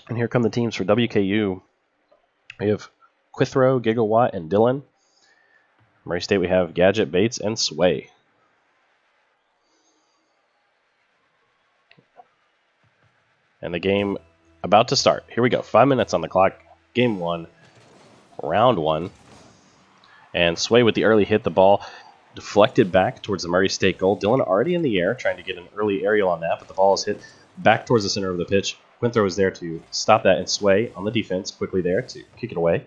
And here come the teams for WKU. We have Quithrow, Gigawatt, and Dylan. Murray State, we have Gadget, Bates, and Sway. And the game about to start. Here we go. 5 minutes on the clock. Game 1. Round 1. And Sway with the early hit. The ball deflected back towards the Murray State goal. Dylan already in the air, trying to get an early aerial on that, but the ball is hit back towards the center of the pitch. Quinthrow is there to stop that, and Sway on the defense quickly there to kick it away.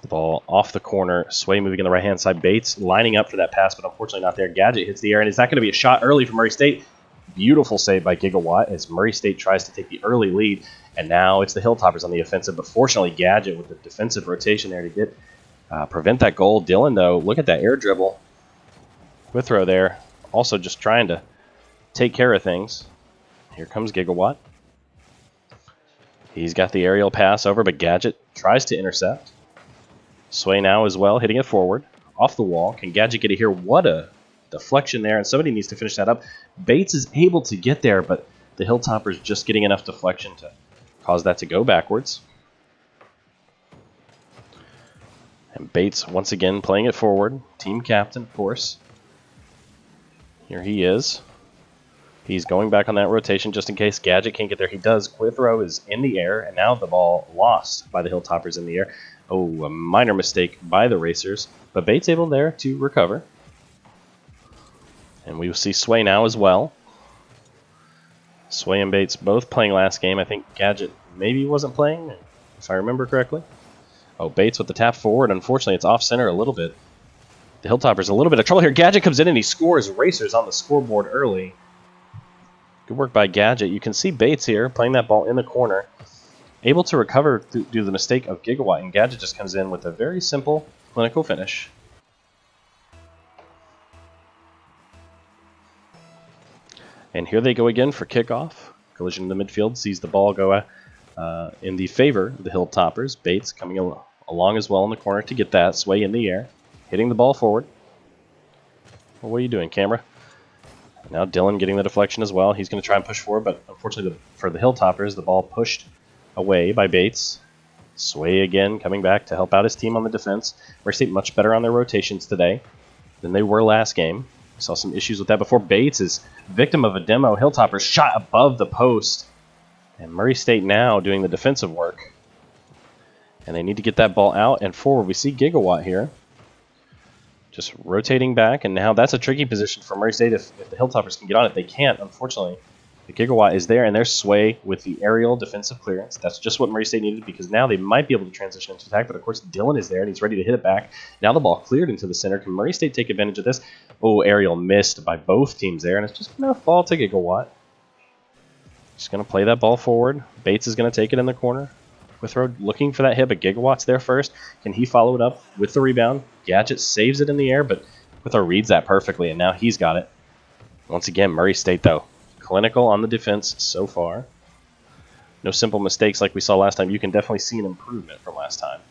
The ball off the corner. Sway moving in the right-hand side. Bates lining up for that pass, but unfortunately not there. Gadget hits the air, and is that going to be a shot early from Murray State? Beautiful save by Gigawatt as Murray State tries to take the early lead, and now it's the Hilltoppers on the offensive, but fortunately Gadget with the defensive rotation there to get prevent that goal. Dylan, though, look at that air dribble. Quithrow there, also just trying to take care of things. Here comes Gigawatt. He's got the aerial pass over, but Gadget tries to intercept. Sway now as well, hitting it forward. Off the wall. Can Gadget get it here? What a deflection there, and somebody needs to finish that up. Bates is able to get there, but the Hilltoppers just getting enough deflection to cause that to go backwards. And Bates once again playing it forward. Team captain, of course. Here he is. He's going back on that rotation just in case Gadget can't get there. He does. Quithrow is in the air, and now the ball lost by the Hilltoppers in the air. Oh, a minor mistake by the Racers, but Bates able there to recover. And we will see Sway now as well. Sway and Bates both playing last game. I think Gadget maybe wasn't playing, if I remember correctly. Oh, Bates with the tap forward. Unfortunately, it's off-center a little bit. The Hilltoppers a little bit of trouble here. Gadget comes in and he scores. Racers on the scoreboard early. Good work by Gadget. You can see Bates here playing that ball in the corner. Able to recover due to the mistake of Gigawatt, and Gadget just comes in with a very simple, clinical finish. And here they go again for kickoff. Collision in the midfield sees the ball go in the favor of the Hilltoppers. Bates coming along as well in the corner to get that. Sway in the air, hitting the ball forward. Well, what are you doing, camera? Now Dylan getting the deflection as well. He's going to try and push forward, but unfortunately for the Hilltoppers, the ball pushed away by Bates. Sway again coming back to help out his team on the defense. Murray State much better on their rotations today than they were last game. We saw some issues with that before. Bates is victim of a demo. Hilltoppers shot above the post. And Murray State now doing the defensive work. And they need to get that ball out and forward. We see Gigawatt here. Just rotating back, and now that's a tricky position for Murray State. If the Hilltoppers can get on it, they can't, unfortunately. The Gigawatt is there, and there's Sway with the aerial defensive clearance. That's just what Murray State needed, because now they might be able to transition into attack, but of course Dylan is there, and he's ready to hit it back. Now the ball cleared into the center. Can Murray State take advantage of this? Oh, aerial missed by both teams there, and it's just going to fall to Gigawatt. Just going to play that ball forward. Bates is going to take it in the corner. Quithrow looking for that hit, but Gigawatt's there first. Can he follow it up with the rebound? Gadget saves it in the air, but Quithrow reads that perfectly, and now he's got it. Once again, Murray State, though, clinical on the defense so far. No simple mistakes like we saw last time. You can definitely see an improvement from last time.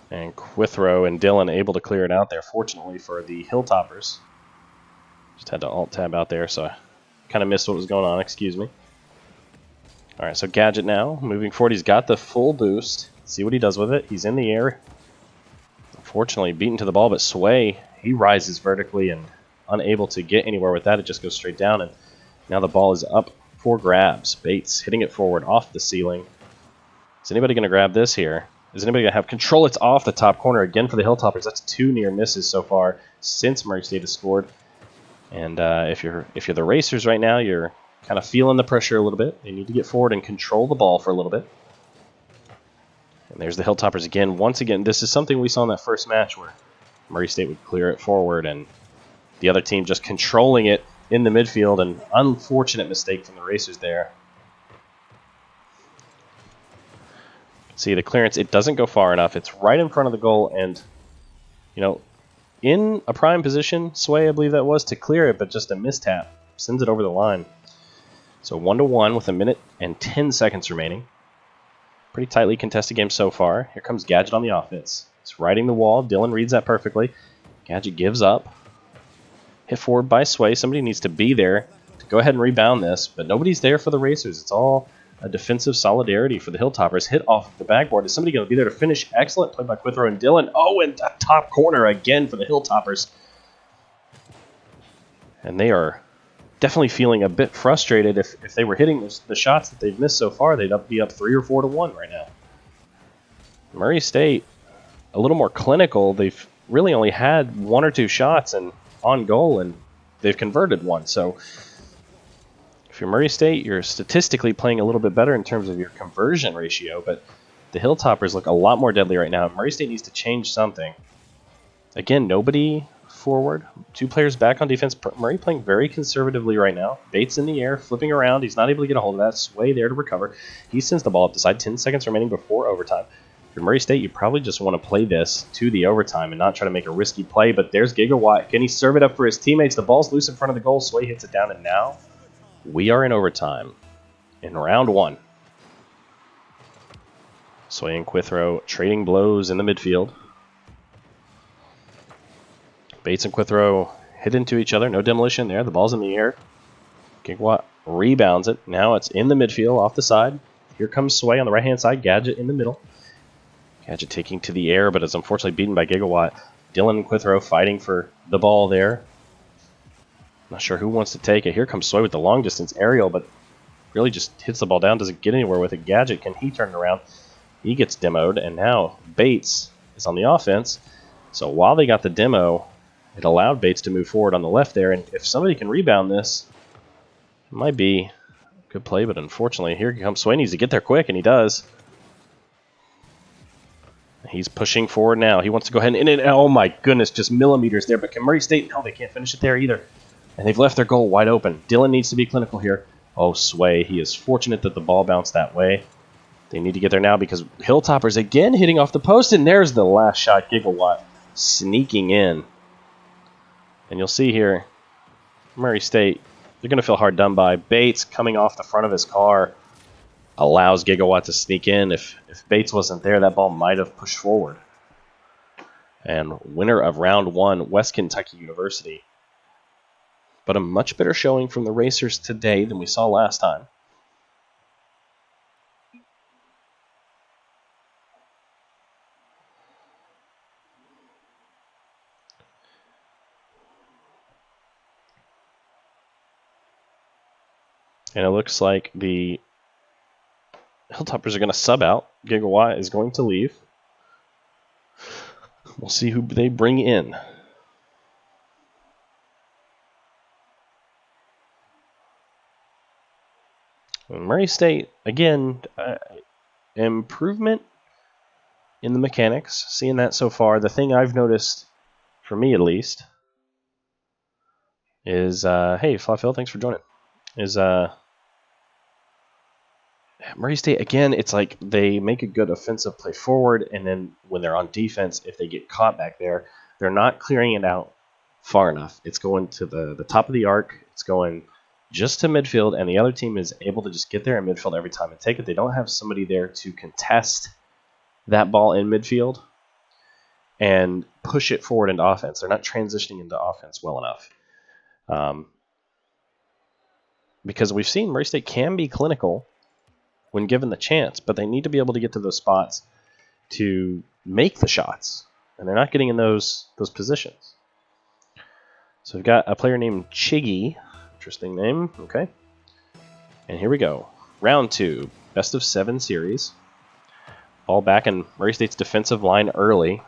And Quithrow and Dylan able to clear it out there, fortunately for the Hilltoppers. Just had to alt-tab out there, so I kind of missed what was going on, excuse me. Alright, so Gadget now, moving forward, he's got the full boost. See what he does with it. He's in the air. Unfortunately, beaten to the ball, but Sway, he rises vertically and unable to get anywhere with that. It just goes straight down, and now the ball is up for grabs. Bates hitting it forward off the ceiling. Is anybody going to grab this here? Is anybody going to have control? It's off the top corner again for the Hilltoppers. That's 2 near misses so far since Murray State has scored. And if you're the Racers right now, you're kind of feeling the pressure a little bit. They need to get forward and control the ball for a little bit. And there's the Hilltoppers again. Once again, this is something we saw in that first match where Murray State would clear it forward and the other team just controlling it in the midfield. An unfortunate mistake from the Racers there. See the clearance, it doesn't go far enough. It's right in front of the goal, and you know, in a prime position, Sway, I believe that was, to clear it, but just a mistap. Sends it over the line. So 1-1 with 1 minute and 10 seconds remaining. Pretty tightly contested game so far. Here comes Gadget on the offense. It's riding the wall. Dylan reads that perfectly. Gadget gives up. Hit forward by Sway. Somebody needs to be there go ahead and rebound this, but nobody's there for the Racers. It's all a defensive solidarity for the Hilltoppers. Hit off the backboard. Is somebody going to be there to finish? Excellent play by Quithro and Dylan. Oh, and a top corner again for the Hilltoppers. And they are definitely feeling a bit frustrated. If they were hitting the shots that they've missed so far, they'd be up 3 or 4 to 1 right now. Murray State, a little more clinical. They've really only had 1 or 2 shots and on goal, and they've converted 1. So if you're Murray State, you're statistically playing a little bit better in terms of your conversion ratio, but the Hilltoppers look a lot more deadly right now. Murray State needs to change something. Again, nobody forward. 2 players back on defense. Murray playing very conservatively right now. Bates in the air, flipping around. He's not able to get a hold of that. Sway there to recover. He sends the ball up the side. 10 seconds remaining before overtime. If you're Murray State, you probably just want to play this to the overtime and not try to make a risky play, but there's Gigawatt. Can he serve it up for his teammates? The ball's loose in front of the goal. Sway hits it down, and now we are in overtime in round 1. Sway and Quithro trading blows in the midfield. Bates and Quithro hit into each other. No demolition there. The ball's in the air. Gigawatt rebounds it. Now it's in the midfield off the side. Here comes Sway on the right-hand side. Gadget in the middle. Gadget taking to the air, but is unfortunately beaten by Gigawatt. Dylan and Quithro fighting for the ball there. Not sure who wants to take it. Here comes Sway with the long-distance aerial, but really just hits the ball down. Doesn't get anywhere with it. Gadget, can he turn it around? He gets demoed, and now Bates is on the offense. So while they got the demo, it allowed Bates to move forward on the left there, and if somebody can rebound this, it might be a good play, but unfortunately, here comes Sway. Needs to get there quick, and he does. He's pushing forward now. He wants to go ahead and oh my goodness, just millimeters there, but can Murray State? No, they can't finish it there either. And they've left their goal wide open. Dylan needs to be clinical here. Oh, Sway, he is fortunate that the ball bounced that way. They need to get there now because Hilltoppers again hitting off the post, and there's the last shot. Gigawatt sneaking in. And you'll see here, Murray State, they're going to feel hard done by. Bates coming off the front of his car allows Gigawatt to sneak in. If Bates wasn't there, that ball might have pushed forward. And winner of round 1, West Kentucky University. But a much better showing from the Racers today than we saw last time. And it looks like the Hilltoppers are going to sub out. Gigawatt is going to leave. We'll see who they bring in. Murray State, again, improvement in the mechanics. Seeing that so far. The thing I've noticed, for me at least, is, hey, Flawfield, thanks for joining, is Murray State, again, it's like they make a good offensive play forward, and then when they're on defense, if they get caught back there, they're not clearing it out far enough. It's going to the top of the arc. It's going just to midfield, and the other team is able to just get there in midfield every time and take it. They don't have somebody there to contest that ball in midfield and push it forward into offense. They're not transitioning into offense well enough. Because we've seen Murray State can be clinical when given the chance, but they need to be able to get to those spots to make the shots, and they're not getting in those positions. So we've got a player named Chiggy. Interesting name. Okay. And here we go. Round 2. Best of 7 series. Ball back in Murray State's defensive line early.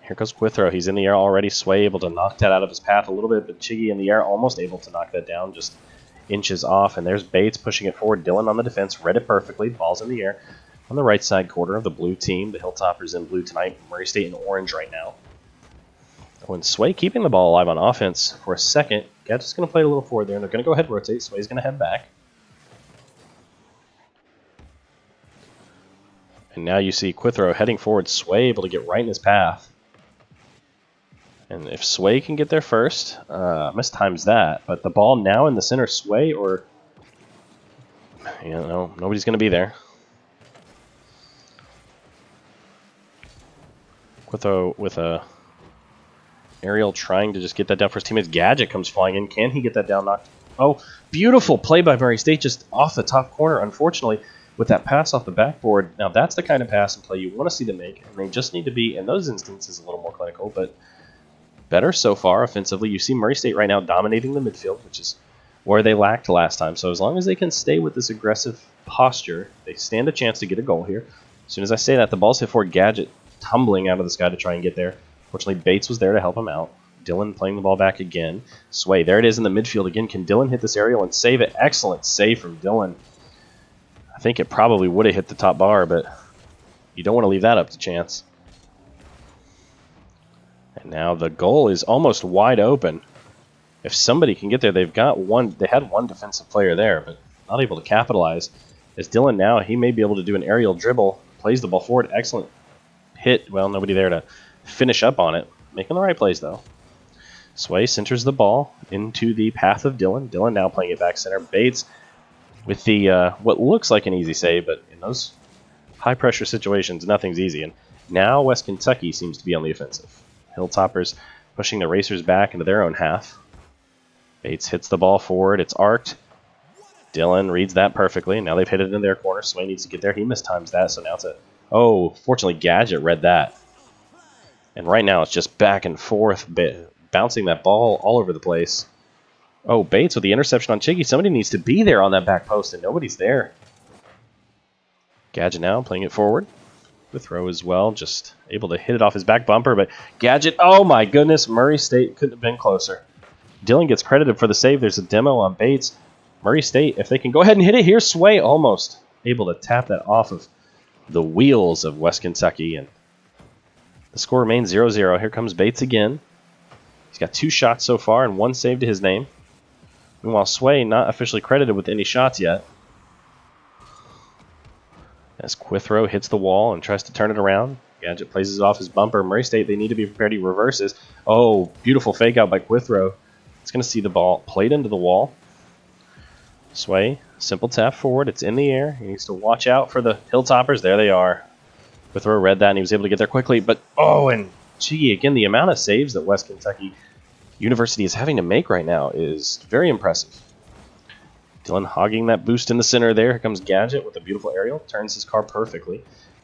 Here goes Quithro. He's in the air already. Sway able to knock that out of his path a little bit, but Chiggy in the air almost able to knock that down, just inches off. And there's Bates pushing it forward. Dylan on the defense. Read it perfectly. Ball's in the air. On the right side quarter of the blue team. The Hilltoppers in blue tonight. Murray State in orange right now. When Sway keeping the ball alive on offense for a second. Gadget's going to play a little forward there, and they're going to go ahead and rotate. Sway's going to head back. And now you see Quithro heading forward. Sway able to get right in his path. And if Sway can get there first, mistimes that. But the ball now in the center, Sway or... You know, nobody's going to be there. Quithro with a... Ariel trying to just get that down for his teammates. Gadget comes flying in. Can he get that down? Knocked Oh, beautiful play by Murray State just off the top corner, unfortunately, with that pass off the backboard. Now, that's the kind of pass and play you want to see them make, and they just need to be, in those instances, a little more clinical, but better so far offensively. You see Murray State right now dominating the midfield, which is where they lacked last time. So as long as they can stay with this aggressive posture, they stand a chance to get a goal here. As soon as I say that, the ball's hit for Gadget, tumbling out of the sky to try and get there. Fortunately, Bates was there to help him out. Dylan playing the ball back again. Sway, there it is in the midfield again. Can Dylan hit this aerial and save it? Excellent save from Dylan. I think it probably would have hit the top bar, but you don't want to leave that up to chance. And now the goal is almost wide open. If somebody can get there, they had one defensive player there, but not able to capitalize. As Dylan now, he may be able to do an aerial dribble, plays the ball forward, excellent hit. Well, nobody there to finish up on it. Making the right plays, though. Sway centers the ball into the path of Dylan. Dylan now playing it back center. Bates with the what looks like an easy save, but in those high-pressure situations, nothing's easy. And now West Kentucky seems to be on the offensive. Hilltoppers pushing the Racers back into their own half. Bates hits the ball forward. It's arced. Dylan reads that perfectly. Now they've hit it in their corner. Sway needs to get there. He mistimes that, so now it's a... Oh, fortunately, Gadget read that. And right now it's just back and forth, bouncing that ball all over the place. Oh, Bates with the interception on Chiggy. Somebody needs to be there on that back post, and nobody's there. Gadget now playing it forward. The throw as well, just able to hit it off his back bumper, but Gadget, oh my goodness, Murray State couldn't have been closer. Dylan gets credited for the save. There's a demo on Bates. Murray State, if they can go ahead and hit it here, Sway almost able to tap that off of the wheels of West Kentucky, and the score remains 0-0. Here comes Bates again. He's got 2 shots so far and 1 save to his name. Meanwhile, Sway not officially credited with any shots yet. As Quithrow hits the wall and tries to turn it around. Gadget plays it off his bumper. Murray State, they need to be prepared to reverse this. Oh, beautiful fake out by Quithrow. It's going to see the ball played into the wall. Sway, simple tap forward. It's in the air. He needs to watch out for the Hilltoppers. There they are. Quithrow read that and he was able to get there quickly. But, oh, and Chiggy, again, the amount of saves that West Kentucky University is having to make right now is very impressive. Dylan hogging that boost in the center there. Here comes Gadget with a beautiful aerial. Turns his car perfectly.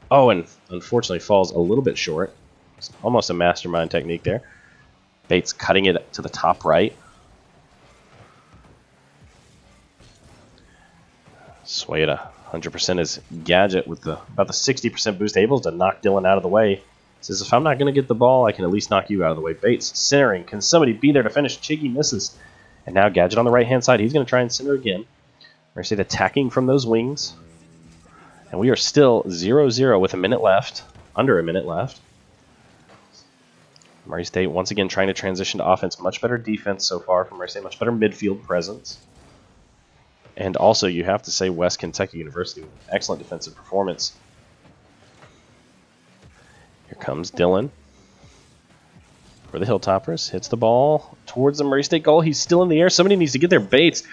Oh, and unfortunately falls a little bit short. It's almost a mastermind technique there. Bates cutting it to the top right. Sway at 100% is Gadget with about the 60% boost, able to knock Dylan out of the way. Says, if I'm not going to get the ball, I can at least knock you out of the way. Bates centering. Can somebody be there to finish? Chiggy misses. And now Gadget on the right-hand side. He's going to try and center again. Murray State attacking from those wings. And we are still 0-0 with a minute left. Under a minute left. Murray State once again trying to transition to offense. Much better defense so far from Murray State. Much better midfield presence. And also, you have to say West Kentucky University with an excellent defensive performance. Here comes Dylan for the Hilltoppers. Hits the ball towards the Murray State goal. He's still in the air. Somebody needs to get there. Bates.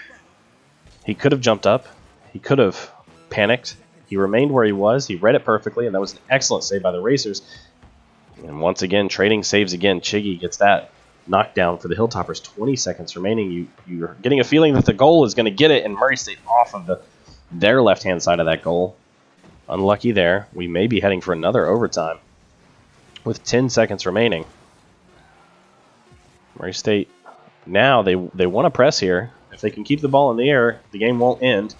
He could have jumped up. He could have panicked. He remained where he was. He read it perfectly, and that was an excellent save by the Racers. And once again, trading saves again. Chiggy gets that knockdown for the Hilltoppers. 20 seconds remaining. You're getting a feeling that the goal is going to get it, and Murray State off of their left-hand side of that goal. Unlucky there. We may be heading for another overtime with 10 seconds remaining. Murray State, now they want to press here. If they can keep the ball in the air, the game won't end.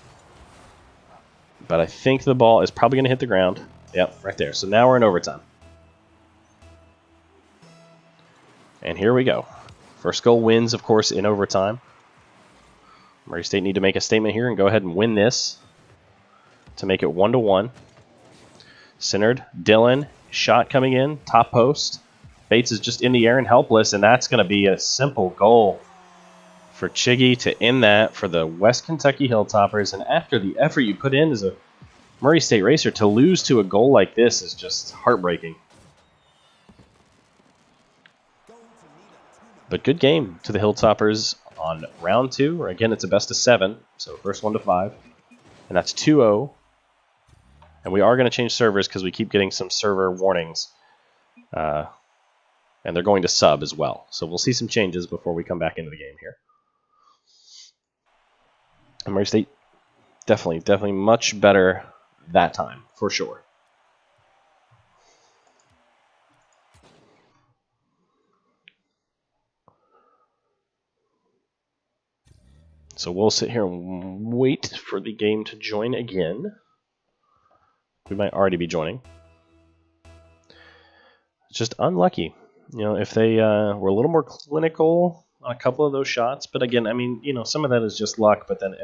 But I think the ball is probably going to hit the ground. Yep, right there. So now we're in overtime. And here we go. First goal wins, of course, in overtime. Murray State need to make a statement here and go ahead and win this to make it 1-1. Centered, Dylan, shot coming in, top post. Bates is just in the air and helpless, and that's going to be a simple goal for Chiggy to end that for the West Kentucky Hilltoppers. And after the effort you put in as a Murray State Racer, to lose to a goal like this is just heartbreaking. But good game to the Hilltoppers on round 2. Or again, it's a best of 7, so first 1 to 5. And that's 2-0. And we are going to change servers because we keep getting some server warnings. And they're going to sub as well. So we'll see some changes before we come back into the game here. Murray State definitely much better that time, for sure. So we'll sit here and wait for the game to join again. We might already be joining. It's just unlucky. You know, if they were a little more clinical on a couple of those shots, but again, I mean, you know, some of that is just luck, but then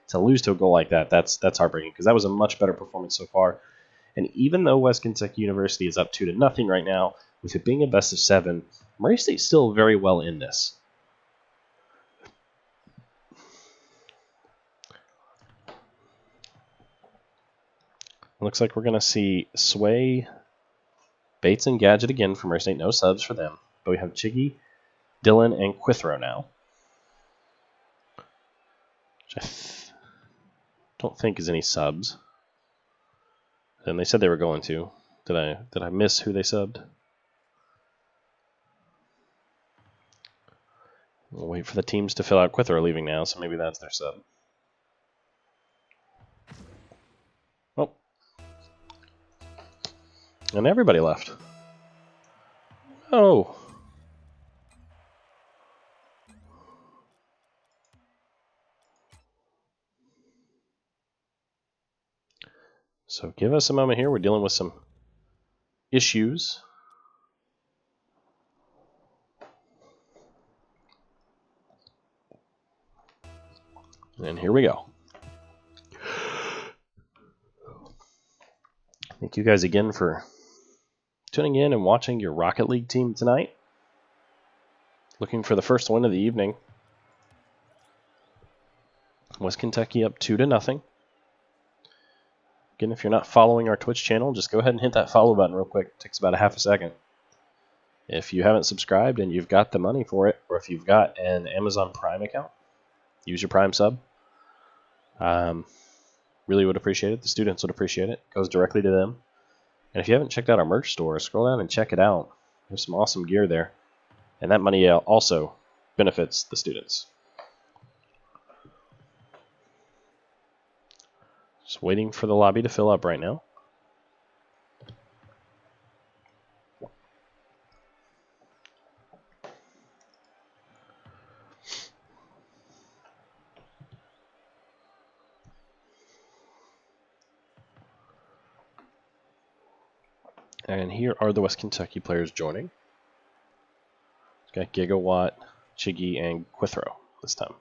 to lose to a goal like that, that's heartbreaking, because that was a much better performance so far. And even though West Kentucky University is up 2-0 right now, with it being a best of 7, Murray State's still very well in this. Looks like we're going to see Sway, Bates, and Gadget again for Murray State. No subs for them. But we have Chiggy, Dylan, and Quithrow now. Which I don't think is any subs. And they said they were going to. Did I miss who they subbed? We'll wait for the teams to fill out. Quithrow leaving now, so maybe that's their sub. Oh. And everybody left. Oh. So give us a moment here. We're dealing with some issues. And here we go. Thank you guys again for tuning in and watching your Rocket League team tonight. Looking for the first win of the evening. West Kentucky up 2-0. Again, if you're not following our Twitch channel, just go ahead and hit that follow button real quick. It takes about a half a second. If you haven't subscribed and you've got the money for it, or if you've got an Amazon Prime account, use your Prime sub. Really would appreciate it. The students would appreciate it. It goes directly to them. And if you haven't checked out our merch store, scroll down and check it out. There's some awesome gear there. And that money also benefits the students. Just waiting for the lobby to fill up right now. And here are the West Kentucky players joining. We've got Gigawatt, Chiggy, and Quithrow this time.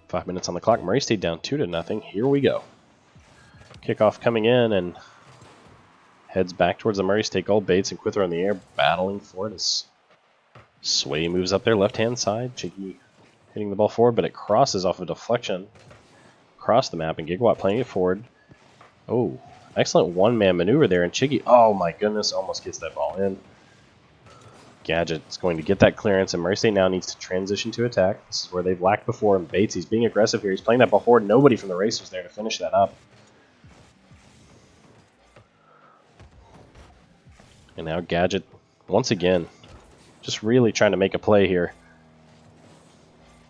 Five minutes on the clock. Murray State down 2-0. Here we go. Kickoff coming in and heads back towards the Murray State goal. Bates and Quithrow in the air battling for it as Sway moves up there left-hand side. Chiggy hitting the ball forward, but it crosses off a deflection across the map, and Gigawatt playing it forward. Oh, excellent one-man maneuver there, and Chiggy, oh my goodness, almost gets that ball in. Gadget's going to get that clearance, and Murray State now needs to transition to attack. This is where they've lacked before, and Bates, he's being aggressive here. He's playing that ball forward. Nobody from the race was there to finish that up. And now Gadget, once again, just really trying to make a play here.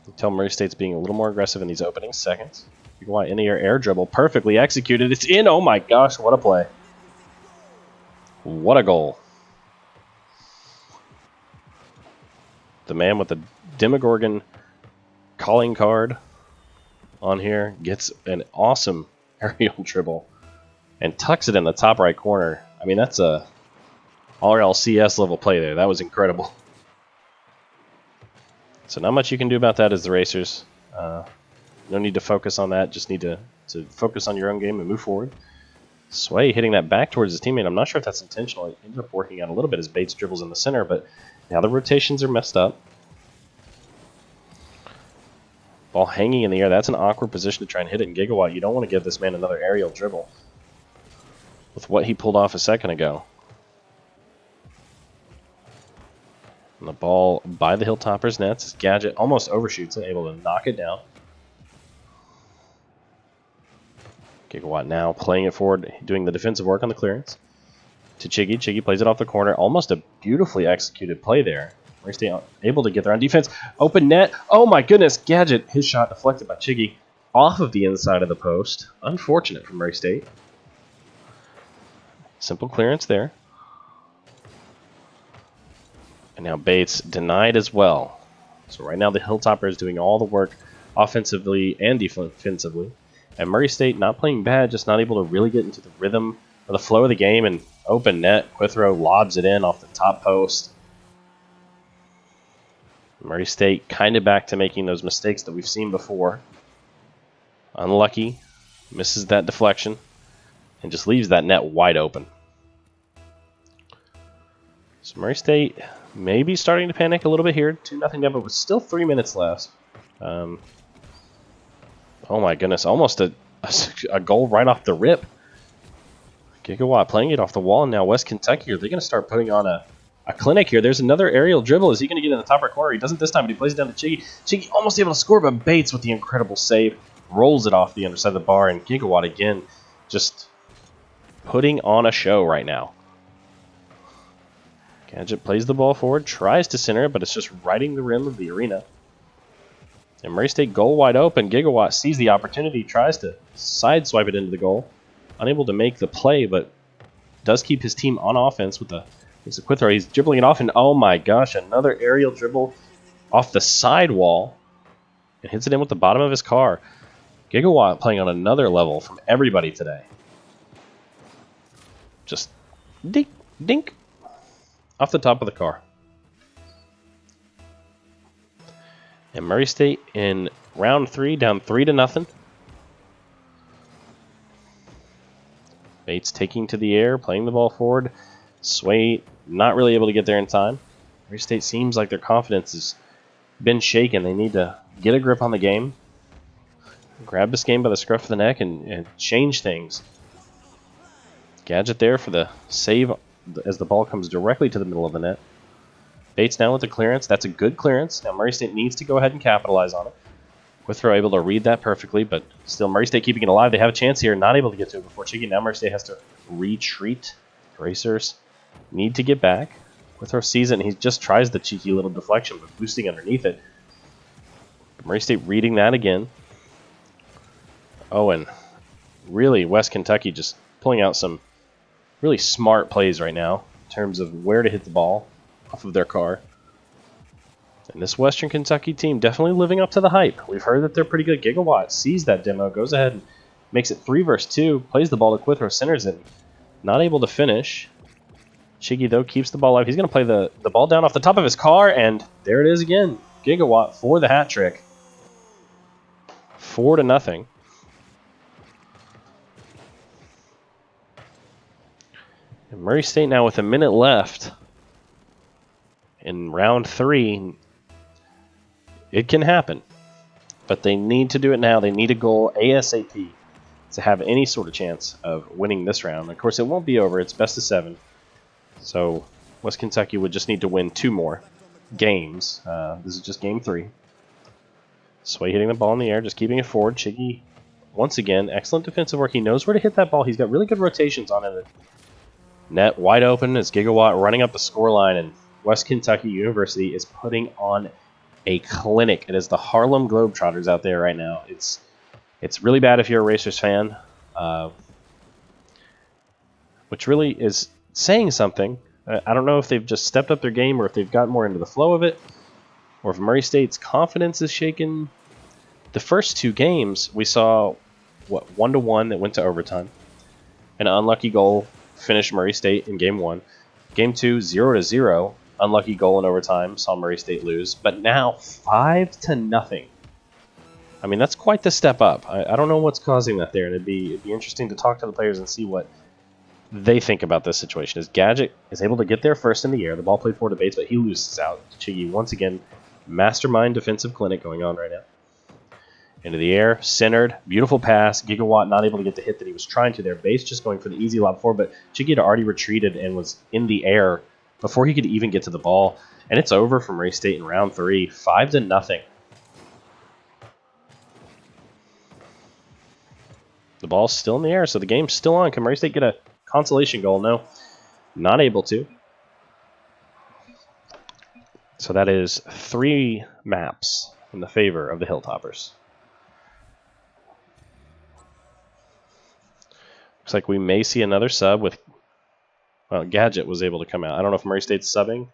You tell Murray State's being a little more aggressive in these opening seconds. You go in the air dribble, perfectly executed. It's in. Oh my gosh, what a play. What a goal. The man with the Demogorgon calling card on here gets an awesome aerial dribble and tucks it in the top right corner. I mean, that's a RLCS level play there. That was incredible. So not much you can do about that as the Racers. No need to focus on that. Just need to focus on your own game and move forward. Sway hitting that back towards his teammate. I'm not sure if that's intentional. It ended up working out a little bit as Bates dribbles in the center, but now the rotations are messed up. Ball hanging in the air. That's an awkward position to try and hit it in Gigawatt. You don't want to give this man another aerial dribble with what he pulled off a second ago. And the ball by the Hilltoppers nets. Gadget almost overshoots it, able to knock it down. Gigawatt now playing it forward, doing the defensive work on the clearance. To Chiggy. Chiggy plays it off the corner. Almost a beautifully executed play there. Murray State able to get there on defense. Open net. Oh my goodness. Gadget. His shot deflected by Chiggy off of the inside of the post. Unfortunate for Murray State. Simple clearance there. And now Bates denied as well. So right now the Hilltopper is doing all the work offensively and defensively. And Murray State not playing bad, just not able to really get into the rhythm or the flow of the game. And open net, Quithrow lobs it in off the top post. Murray State kind of back to making those mistakes that we've seen before. Unlucky, misses that deflection, and just leaves that net wide open. So Murray State maybe starting to panic a little bit here. 2-0 down, but with still 3 minutes left. Oh my goodness, almost a goal right off the rip. Gigawatt playing it off the wall, and now West Kentucky, are they going to start putting on a clinic here? There's another aerial dribble. Is he going to get in the top right corner? He doesn't this time, but he plays it down to Chiggy. Chiggy almost able to score, but Bates with the incredible save rolls it off the underside of the bar, and Gigawatt again just putting on a show right now. Gadget plays the ball forward, tries to center it, but it's just riding the rim of the arena. And Murray State goal wide open. Gigawatt sees the opportunity, tries to sideswipe it into the goal. Unable to make the play, but does keep his team on offense with the Quithrow. He's dribbling it off, and oh my gosh, another aerial dribble off the side wall and hits it in with the bottom of his car. Gigawatt playing on another level from everybody today. Just dink, dink off the top of the car. And Murray State in round 3 down 3-0. Bates taking to the air, playing the ball forward. Sway not really able to get there in time. Murray State seems like their confidence has been shaken. They need to get a grip on the game, grab this game by the scruff of the neck, and change things. Gadget there for the save as the ball comes directly to the middle of the net. Bates now with the clearance. That's a good clearance. Now Murray State needs to go ahead and capitalize on it. Quithrow able to read that perfectly, but still Murray State keeping it alive. They have a chance here, not able to get to it before Chiggy. Now Murray State has to retreat. Racers need to get back. Quithrow sees it, and he just tries the cheeky little deflection, but boosting underneath it. Murray State reading that again. Oh, and really West Kentucky just pulling out some really smart plays right now in terms of where to hit the ball off of their car. And this Western Kentucky team definitely living up to the hype. We've heard that they're pretty good. Gigawatt sees that demo, goes ahead and makes it 3 versus 2, plays the ball to Quithrow, centers it. Not able to finish. Chiggy, though, keeps the ball alive. He's going to play the ball down off the top of his car, and there it is again. Gigawatt for the hat trick. 4-0. And Murray State now with a minute left in round 3. It can happen, but they need to do it now. They need a goal ASAP to have any sort of chance of winning this round. Of course, it won't be over. It's best of 7. So West Kentucky would just need to win 2 more games. This is just game 3. Sway hitting the ball in the air, just keeping it forward. Chiggy, once again, excellent defensive work. He knows where to hit that ball. He's got really good rotations on it. Net wide open as Gigawatt running up the scoreline, and West Kentucky University is putting on a clinic. It is the Harlem Globetrotters out there right now. It's really bad if you're a Racers fan, which really is saying something. I don't know if they've just stepped up their game or if they've gotten more into the flow of it, or if Murray State's confidence is shaken. The first 2 games, we saw, 1-1 that went to overtime. An unlucky goal finished Murray State in game 1. Game 2, 0-0. Unlucky goal in overtime, saw Murray State lose. But now, 5-0. I mean, that's quite the step up. I don't know what's causing that there, and it'd be interesting to talk to the players and see what they think about this situation. As Gadget is able to get there first in the air, the ball played forward to Bates, but he loses out. Chiggy, once again, mastermind defensive clinic going on right now. Into the air, centered, beautiful pass. Gigawatt not able to get the hit that he was trying to there. Bates just going for the easy lob forward, but Chiggy had already retreated and was in the air before he could even get to the ball. And it's over for Murray State in round 3, 5-0. The The ball's still in the air, so the game's still on. Can Murray State get a consolation goal? No, not able to. So that is 3 maps in the favor of the Hilltoppers. Looks like we may see another sub with... Well, Gadget was able to come out. I don't know if Murray State's subbing.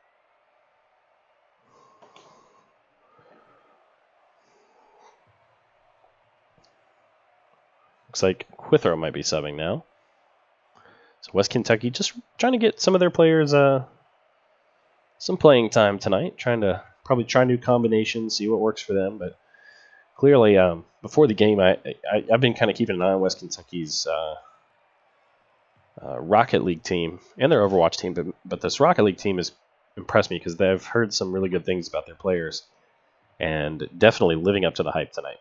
Looks like Quithrow might be subbing now. So West Kentucky just trying to get some of their players some playing time tonight. Trying to probably try new combinations, see what works for them. But clearly, before the game, I've been kind of keeping an eye on West Kentucky's Rocket League team and their Overwatch team. But this Rocket League team has impressed me because they've heard some really good things about their players. And definitely living up to the hype tonight.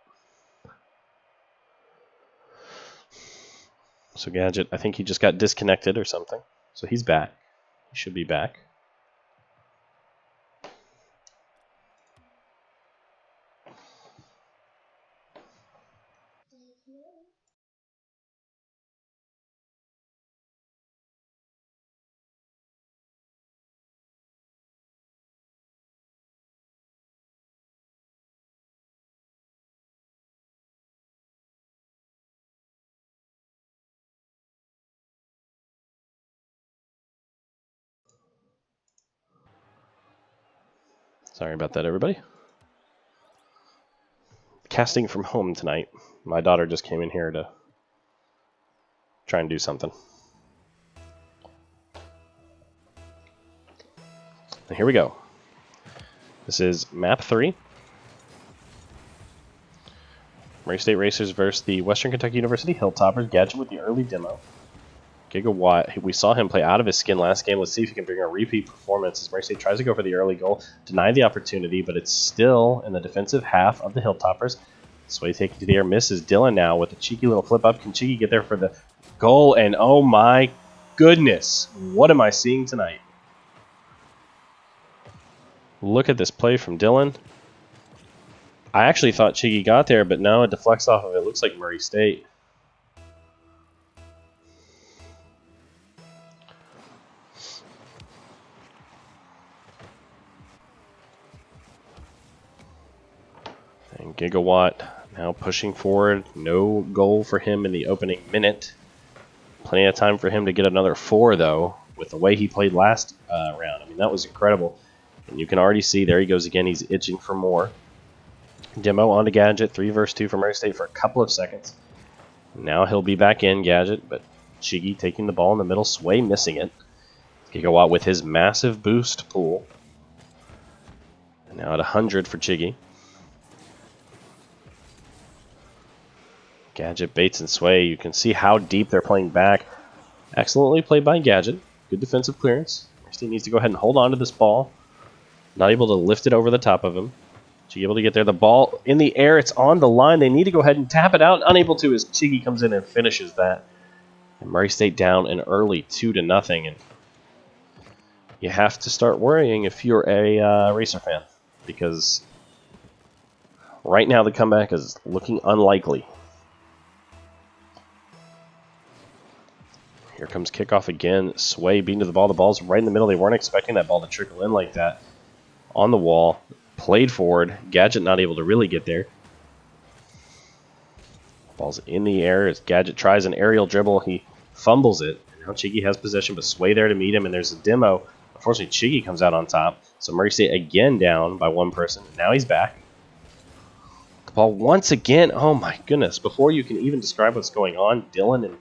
So Gadget, I think he just got disconnected or something. So he's back. He should be back. Sorry about that, everybody. Casting from home tonight. My daughter just came in here to try and do something. And here we go. This is map 3. Murray State Racers versus the Western Kentucky University Hilltoppers. Gadget with the early demo. Gigawatt, we saw him play out of his skin last game. Let's see if he can bring a repeat performance as Murray State tries to go for the early goal. Denied the opportunity, but it's still in the defensive half of the Hilltoppers. Sway taking to the air, misses Dylan now with a cheeky little flip up. Can Cheeky get there for the goal? And oh my goodness, what am I seeing tonight? Look at this play from Dylan. I actually thought Cheeky got there, but no, it deflects off of it. Looks like Murray State. And Gigawatt now pushing forward. No goal for him in the opening minute. Plenty of time for him to get another 4, though, with the way he played last round. I mean, that was incredible. And you can already see, there he goes again. He's itching for more. Demo onto Gadget. 3 versus 2 for Murray State for a couple of seconds. Now he'll be back in, Gadget, but Chigi taking the ball in the middle. Sway missing it. Gigawatt with his massive boost pool. And now at 100 for Chigi. Gadget, Bates, and Sway. You can see how deep they're playing back. Excellently played by Gadget. Good defensive clearance. Murray State needs to go ahead and hold on to this ball. Not able to lift it over the top of him. Chigi able to get there. The ball in the air. It's on the line. They need to go ahead and tap it out. Unable to as Chigi comes in and finishes that. And Murray State down an early 2-0. And you have to start worrying if you're a Racer fan. Because right now the comeback is looking unlikely. Here comes kickoff again. Sway beating to the ball. The ball's right in the middle. They weren't expecting that ball to trickle in like that. On the wall. Played forward. Gadget not able to really get there. Ball's in the air as Gadget tries an aerial dribble. He fumbles it. Now Chigi has possession, but Sway there to meet him, and there's a demo. Unfortunately, Chigi comes out on top. So Murray State again down by 1 person. Now he's back. The ball once again. Oh my goodness. Before you can even describe what's going on, Dylan and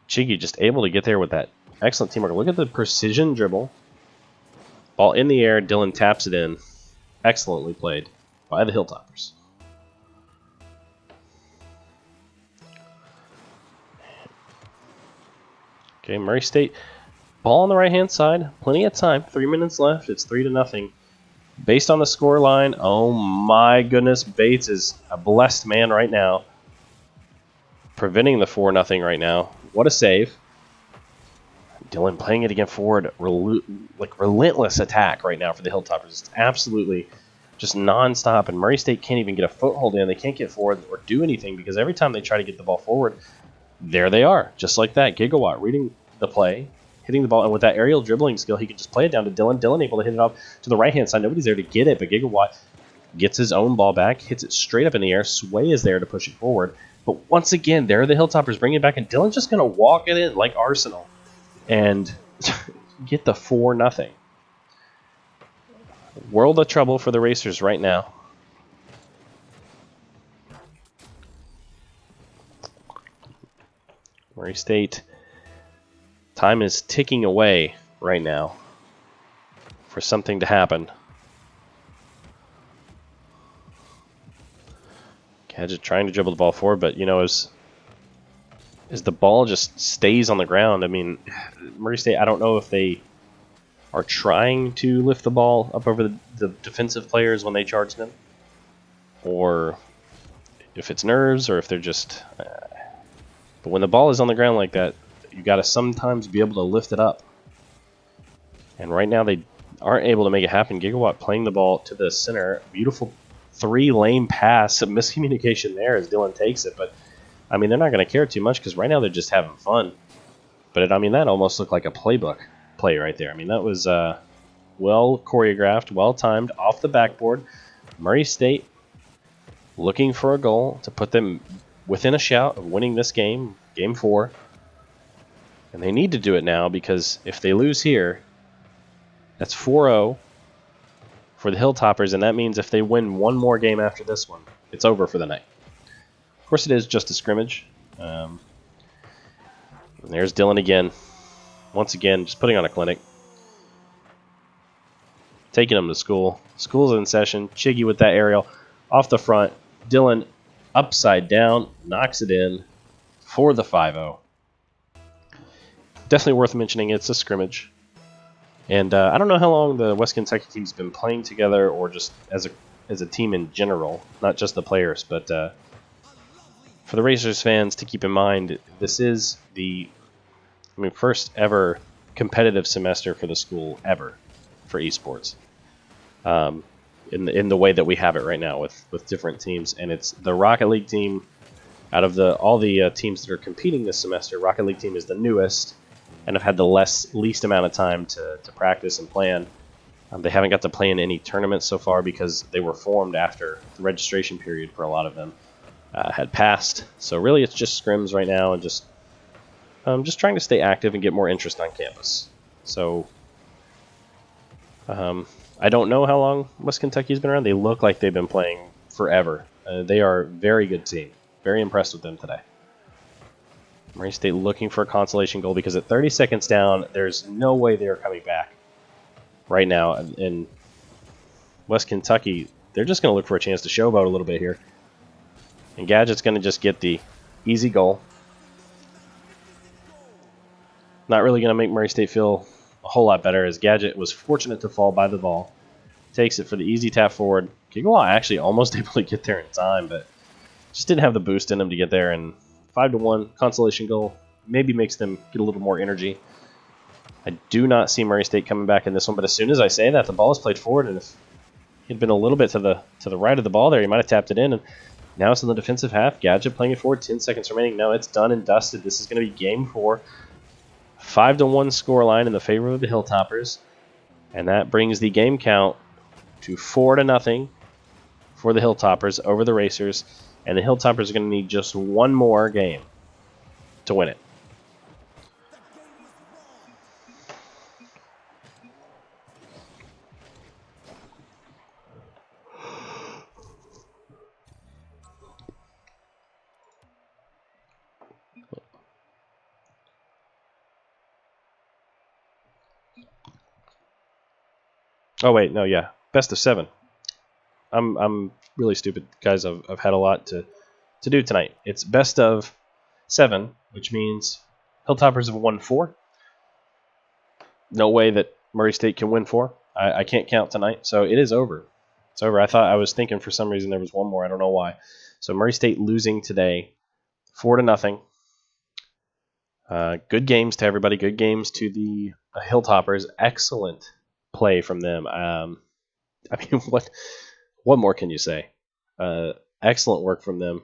Chigi just able to get there with that excellent teamwork. Look at the precision dribble. Ball in the air. Dylan taps it in. Excellently played by the Hilltoppers. Okay, Murray State. Ball on the right-hand side. Plenty of time. 3 minutes left. It's 3-0. Based on the score line, oh my goodness, Bates is a blessed man right now. Preventing the 4-0 right now. What a save. Dylan playing it again forward. Relentless attack right now for the Hilltoppers. It's absolutely just non-stop. And Murray State can't even get a foothold in. They can't get forward or do anything because every time they try to get the ball forward, there they are, just like that. Gigawatt reading the play, hitting the ball, and with that aerial dribbling skill, he can just play it down to Dylan. Dylan able to hit it off to the right-hand side. Nobody's there to get it, but Gigawatt gets his own ball back, hits it straight up in the air. Sway is there to push it forward. But once again, there are the Hilltoppers bringing it back, and Dylan's just going to walk it in like Arsenal and get the 4-0. World of trouble for the Racers right now. Murray State, time is ticking away right now for something to happen. Gadget trying to dribble the ball forward, but you know, as the ball just stays on the ground, I mean, Murray State, I don't know if they are trying to lift the ball up over the defensive players when they charge them, or if it's nerves, or if they're just... but when the ball is on the ground like that, you got to sometimes be able to lift it up. And right now they aren't able to make it happen. Gigawatt playing the ball to the center. Beautiful 3-lane pass. A miscommunication there as Dylan takes it. But, I mean, they're not going to care too much because right now they're just having fun. But, I mean, that almost looked like a playbook play right there. I mean, that was well choreographed, well timed, off the backboard. Murray State looking for a goal to put them within a shout of winning this game, Game 4. And they need to do it now because if they lose here, that's 4-0 for the Hilltoppers, and that means if they win one more game after this one, it's over for the night. Of course, it is just a scrimmage. And there's Dylan again. Once again, just putting on a clinic. Taking them to school. School's in session. Chiggy with that aerial off the front. Dylan upside down, knocks it in for the 5-0. Definitely worth mentioning, it's a scrimmage. And I don't know how long the West Kentucky team's been playing together, or just as a team in general, not just the players. But for the Racers fans to keep in mind, this is the first ever competitive semester for the school ever for esports. In the way that we have it right now with different teams, and it's the Rocket League team. Out of all the teams that are competing this semester, Rocket League team is the newest and have had the least amount of time to practice and plan. They haven't got to play in any tournaments so far because they were formed after the registration period for a lot of them had passed. So really, it's just scrims right now, and just trying to stay active and get more interest on campus. So. I don't know how long West Kentucky's been around. They look like they've been playing forever. They are a very good team. Very impressed with them today. Murray State looking for a consolation goal because at 30 seconds down, there's no way they're coming back right now. And West Kentucky, they're just going to look for a chance to showboat a little bit here. And Gadget's going to just get the easy goal. Not really going to make Murray State feel a whole lot better, as Gadget was fortunate to fall by the ball. Takes it for the easy tap forward. Gigawatt actually almost able to get there in time, but just didn't have the boost in him to get there. And 5-1 consolation goal maybe makes them get a little more energy. I do not see Murray State coming back in this one, but as soon as I say that, the ball is played forward, and if he'd been a little bit to the right of the ball there, he might have tapped it in. And now it's in the defensive half. Gadget playing it forward. 10 seconds remaining. No, it's done and dusted. This is going to be Game 4. 5-1 scoreline in the favor of the Hilltoppers, and that brings the game count to 4-0 for the Hilltoppers over the Racers, and the Hilltoppers are going to need just one more game to win it. Oh wait, no, yeah, best of 7. I'm really stupid, guys. I've had a lot to do tonight. It's best of 7, which means Hilltoppers have won 4. No way that Murray State can win 4. I can't count tonight, so it is over. It's over. I was thinking for some reason there was one more. I don't know why. So Murray State losing today, 4-0. Good games to everybody. Good games to the Hilltoppers. Excellent play from them. I mean, what more can you say? Excellent work from them.